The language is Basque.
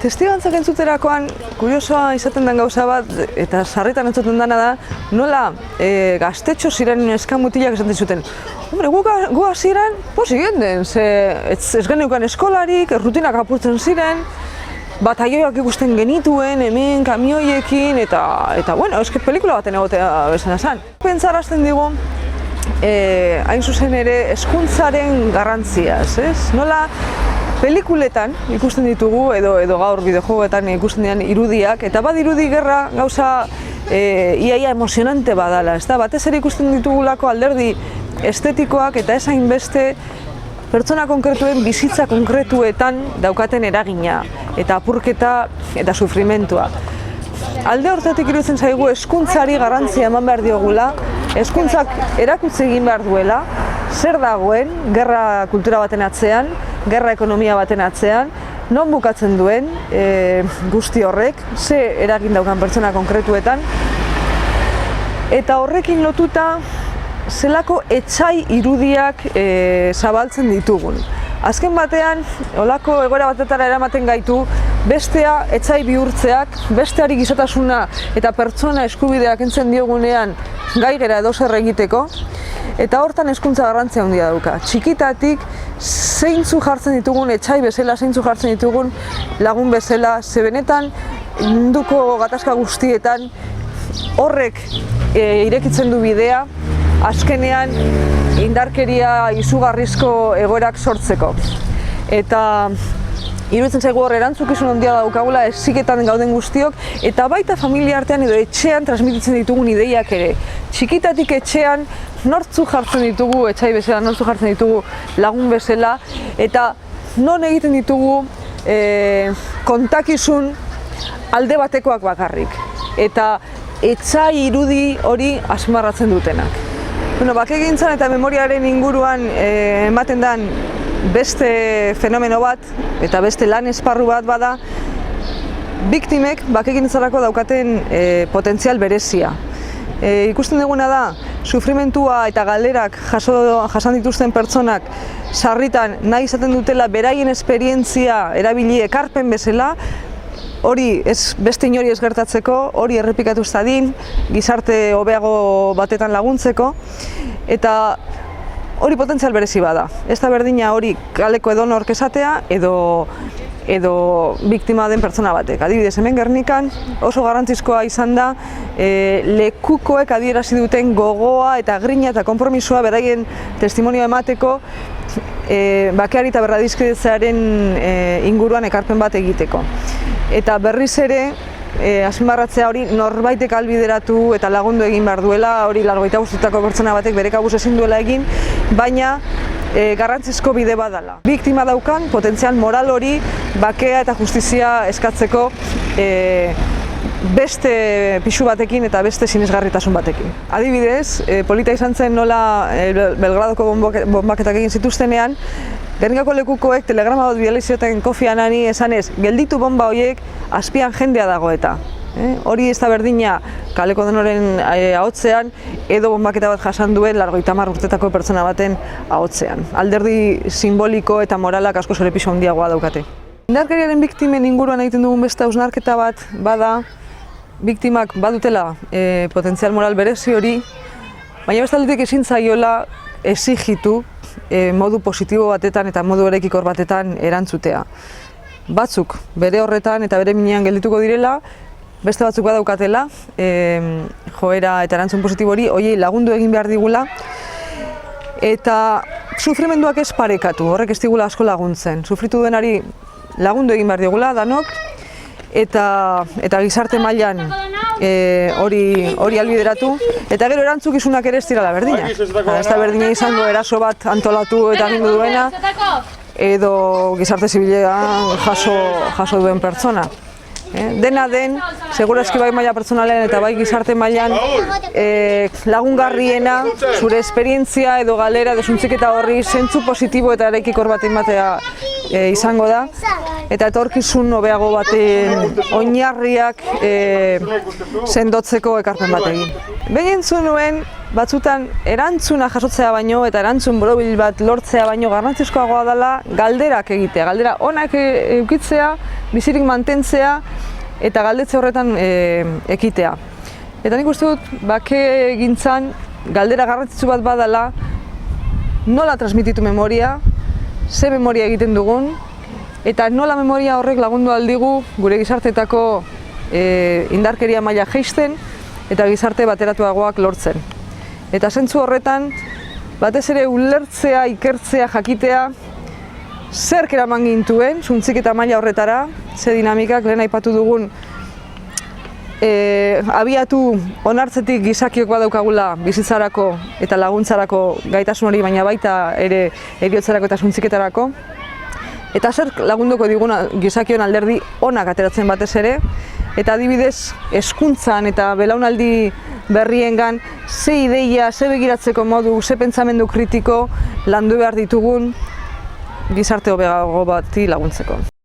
Testigantzak entzuterakoan, kuriosoa izaten den gauza bat, eta sarritan entzuten dena da, nola gaztetxo ziren neska-mutilak esaten zuten. Hombre, gu hasieran pozik geunden, ze ez geneukan eskolarik, rutinak apurtzen ziren, bataioak ikusten genituen, hemen kamioiekin, eta bueno, eske pelikula baten egotea bezana zen. Pentsarazten digu, hain zuzen ere, hezkuntzaren garrantziaz, ez? Nola, pelikuletan ikusten ditugu, edo gaur bideojogoetan ikusten diren irudiak, eta badirudi gerra gauza iaia emozionante badala, ez da? Batez ere ikusten ditugulako alderdi estetikoak eta ez hainbeste pertsona konkretuen bizitza konkretuetan daukaten eragina, eta apurketa eta sufrimentua. Alde hortatik iruditzen zaigu hezkuntzari garrantzia eman behar diogula, hezkuntzak erakutsi egin behar duela, zer dagoen gerra kultura baten atzean, gerra ekonomia baten atzean, non bukatzen duen guzti horrek, ze eragin daukan pertsona konkretuetan, eta horrekin lotuta zelako etsai irudiak zabaltzen ditugun. Azken batean, olako egoera batetara eramaten gaitu, bestea etsai bihurtzeak, besteari gizatasuna eta pertsona eskubideak entzen diogunean gai gera edozer egiteko, eta hortan hezkuntza garrantzia handia dauka. Txikitatik zeintzu jartzen ditugun etsai bezala, zeintzu jartzen ditugun lagun bezala, ze benetan munduko gatazka guztietan horrek irekitzen du bidea, azkenean indarkeria izugarrizko egoerak sortzeko. Eta iruditzen zaigu hor erantzukizun handia daukagula heziketan gauden guztiok, eta baita familia artean edo etxean transmititzen ditugun ideiak ere. Txikitatik etxean nortzuk jartzen ditugu etsai bezala, nortzuk jartzen ditugu lagun bezala, eta non egiten ditugu kontakizun alde batekoak bakarrik. Eta etsai irudi hori azpimarratzen dutenak. Bakegintzan eta memoriaren inguruan ematen den beste fenomeno bat eta beste lan esparru bat bada, biktimek bakegintzarako daukaten potentzial berezia. Ikusten duguna da, sufrimentua eta galderak jasan dituzten pertsonak sarritan nahi izaten dutela beraien esperientzia erabili ekarpen bezala, hori beste inori ez gertatzeko, hori errepikatu ez dadin, gizarte hobeago batetan laguntzeko, eta hori potentzial berezi bada. Ez da berdina hori kaleko edonork esatea edo biktima den pertsona batek. Adibidez, hemen Gernikan oso garrantzizkoa izan da lekukoek adierazi duten gogoa eta grina eta konpromisoa beraien testimonioa emateko bakeari eta berradizkidetzearen inguruan ekarpen bat egiteko. Eta berriz ere, azpimarratzea hori norbaitek ahalbideratu eta lagundu egin behar duela, hori 85 urtetako pertsona batek bere kabuz ezin duela egin, baina garrantzizko bide badala. Biktima daukan potentzial moral hori bakea eta justizia eskatzeko beste pixu batekin eta beste sinesgarritasun batekin. Adibidez, polita izan zen nola Belgradoko bonbaketak egin zituztenean, Gernikako lekukoek telegrama bat bidali zioten Kofi Annani esanez, gelditu bonba horiek azpian jendea dago eta. Hori ez da berdina kaleko denoren ahotzean edo bonbaketa bat jasan duen 50 urtetako pertsona baten ahotzean. Alderdi simboliko eta moralak asko zure pisu handiagoa daukate. Indarkeriaren biktimen inguruan egiten dugun beste hausnarketa bat bada, biktimak badutela potentzial moral berezi hori, baina bestaldetik ezin zaiola exigitu modu positibo batetan eta modu erekikor batetan erantzutea. Batzuk bere horretan eta bere minean geldituko direla, beste batzuk badaukatela, joera eta erantzun positibo hori, horiei lagundu egin behar digula, eta sufrimenduak ez parekatu, horrek ez digula asko laguntzen. Sufritu denari lagundu egin behar digula, danok, eta gizarte mailan hori ahalbideratu, eta gero erantzukizunak ere ez direla berdinak. Ez da berdina izango eraso bat antolatu eta agindu duena, edo gizarte zibilean jaso duen pertsona. Dena den, segurazki bai maila pertsonalean eta bai gizarte mailan lagungarriena zure esperientzia edo galera edo suntziketa horri zentzu positibo eta eraikikor bat ematea izango da, eta etorkizun hobeago baten oinarriak sendotzeko ekarpen bat egin. Behin entzun nuen, batzutan erantzuna jasotzea baino eta erantzun borobil bat lortzea baino garrantzizkoagoa dela galderak egitea, galdera onak edukitzea bizirik mantentzea eta galdetze horretan ekitea. Eta nik uste dut, bakegintzan galdera garrantzitsu bat badala, nola transmititu memoria, ze memoria egiten dugun, eta nola memoria horrek lagundu aldigu gure gizarteetako indarkeria maila jaisten eta gizarte bateratuagoak lortzen. Eta zentzu horretan, batez ere ulertzea, ikertzea, jakitea, zerk eraman gintuen, suntziketa maila horretara, ze dinamikak lehen aipatu dugun, abiatu onartzetik gizakiok badaukagula bizitzarako eta laguntzarako gaitasun hori, baina baita ere heriotzarako eta suntziketarako. Eta zer lagunduko diguna gizakion alderdi onak ateratzen batez ere, eta adibidez hezkuntzan eta belaunaldi berriengan ze ideia, ze begiratzeko modu, ze pentsamendu kritiko landu behar ditugun gizarte hobeago bati laguntzeko.